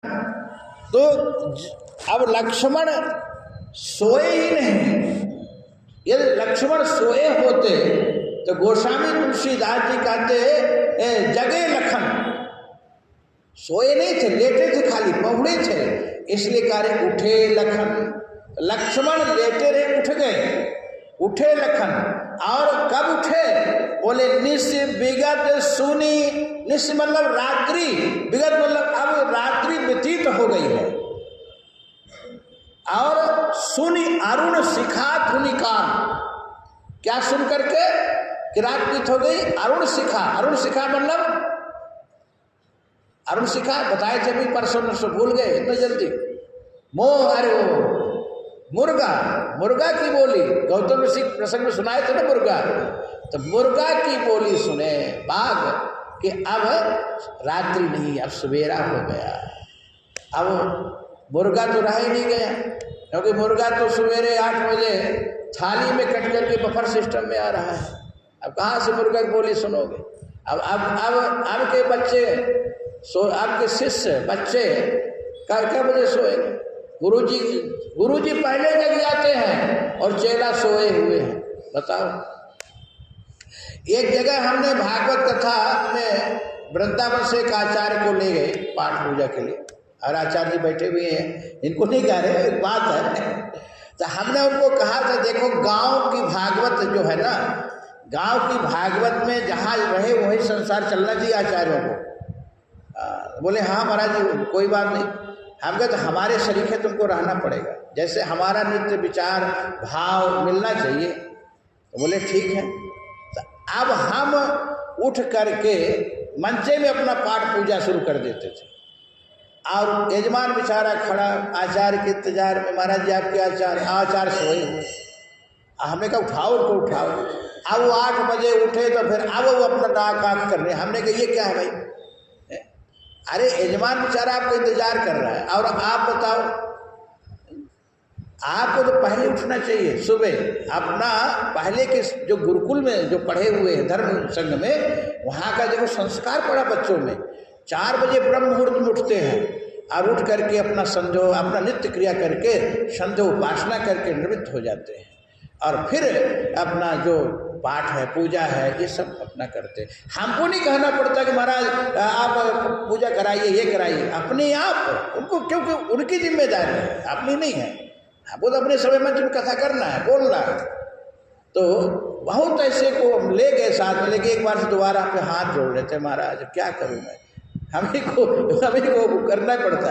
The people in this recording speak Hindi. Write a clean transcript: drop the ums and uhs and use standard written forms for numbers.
तो अब लक्ष्मण सोए ही नहीं। यदि लक्ष्मण सोए होते तो गोस्वामी तुलसीदास जी कहते जगे लखन। सोए नहीं थे, लेटे थे, खाली पहुड़े थे, इसलिए कह रहे उठे लखन। लक्ष्मण लेटे रहे, उठ गए, उठे लखन। और कब उठे? बोले निश विगत सुनी। निश मतलब रात्रि, विगत मतलब अब रात्रि व्यतीत हो गई है। और सुनी अरुण शिखा धुनिकान। क्या सुन करके? कि रात बीत हो गई। अरुण शिखा, अरुण शिखा मतलब अरुण शिखा बताए थे, भी परसों नरसों भूल गए इतना जल्दी। मोह, अरे वो मुर्गा, मुर्गा की बोली गौतम ऋषि प्रसंग में सुनाए थे ना मुर्गा। तो मुर्गा की बोली सुने बाघ कि अब रात्रि नहीं, अब सवेरा हो गया। अब मुर्गा तो रह ही नहीं गया, क्योंकि मुर्गा तो सवेरे 8 बजे थाली में कट करके बफर सिस्टम में आ रहा है। अब कहाँ से मुर्गा की बोली सुनोगे? अब के बच्चे आपके शिष्य बच्चे क्या बजे सोएंगे? गुरुजी पहले जग जाते हैं और चेला सोए हुए हैं। बताओ। एक जगह हमने भागवत कथा में वृंदावन से एक आचार्य को ले गए पाठ पूजा के लिए, और आचार्य जी बैठे हुए हैं, इनको नहीं कह रहे, एक बात है। तो हमने उनको कहा था देखो गांव की भागवत जो है ना, गांव की भागवत में जहाँ रहे वही संसार चलना चाहिए आचार्यों को। बोले हाँ महाराज जी कोई बात नहीं। हम कहते तो हमारे शरीक है, तुमको रहना पड़ेगा, जैसे हमारा नित्य विचार भाव मिलना चाहिए। तो बोले ठीक है। तो अब हम उठ करके मंचे में अपना पाठ पूजा शुरू कर देते थे, और यजमान बेचारा खड़ा आचार्य के इंतजार में, महाराज जी आपके आचार्य सोए हुए। हमने कहा उठाओ उनको, उठाओ। अब वो 8 बजे उठे तो फिर अब वो अपना डाक आँख कर रहे। हमने कहा ये क्या है भाई? अरे यजमान बेचारा आपको इंतजार कर रहा है, और आप बताओ, आपको तो पहले उठना चाहिए सुबह। अपना पहले के जो गुरुकुल में जो पढ़े हुए हैं धर्म संघ में, वहाँ का देखो संस्कार पड़ा बच्चों में। 4 बजे ब्रह्म मुहूर्त में उठते हैं, और उठ करके अपना संध्या, अपना नित्य क्रिया करके संध्या उपासना करके निवृत्त हो जाते हैं, और फिर अपना जो पाठ है पूजा है ये सब अपना करते हैं। हमको नहीं कहना पड़ता कि महाराज आप पूजा कराइए, ये कराइए, अपने आप उनको, क्योंकि उनकी जिम्मेदारी है, अपनी नहीं है। हमको तो अपने समय मंच में कथा करना है, बोलना है। तो बहुत ऐसे को हम ले गए साथ में, लेके एक बार से दोबारा पे हाथ जोड़ लेते, महाराज क्या करूँ मैं, हमें को करना पड़ता।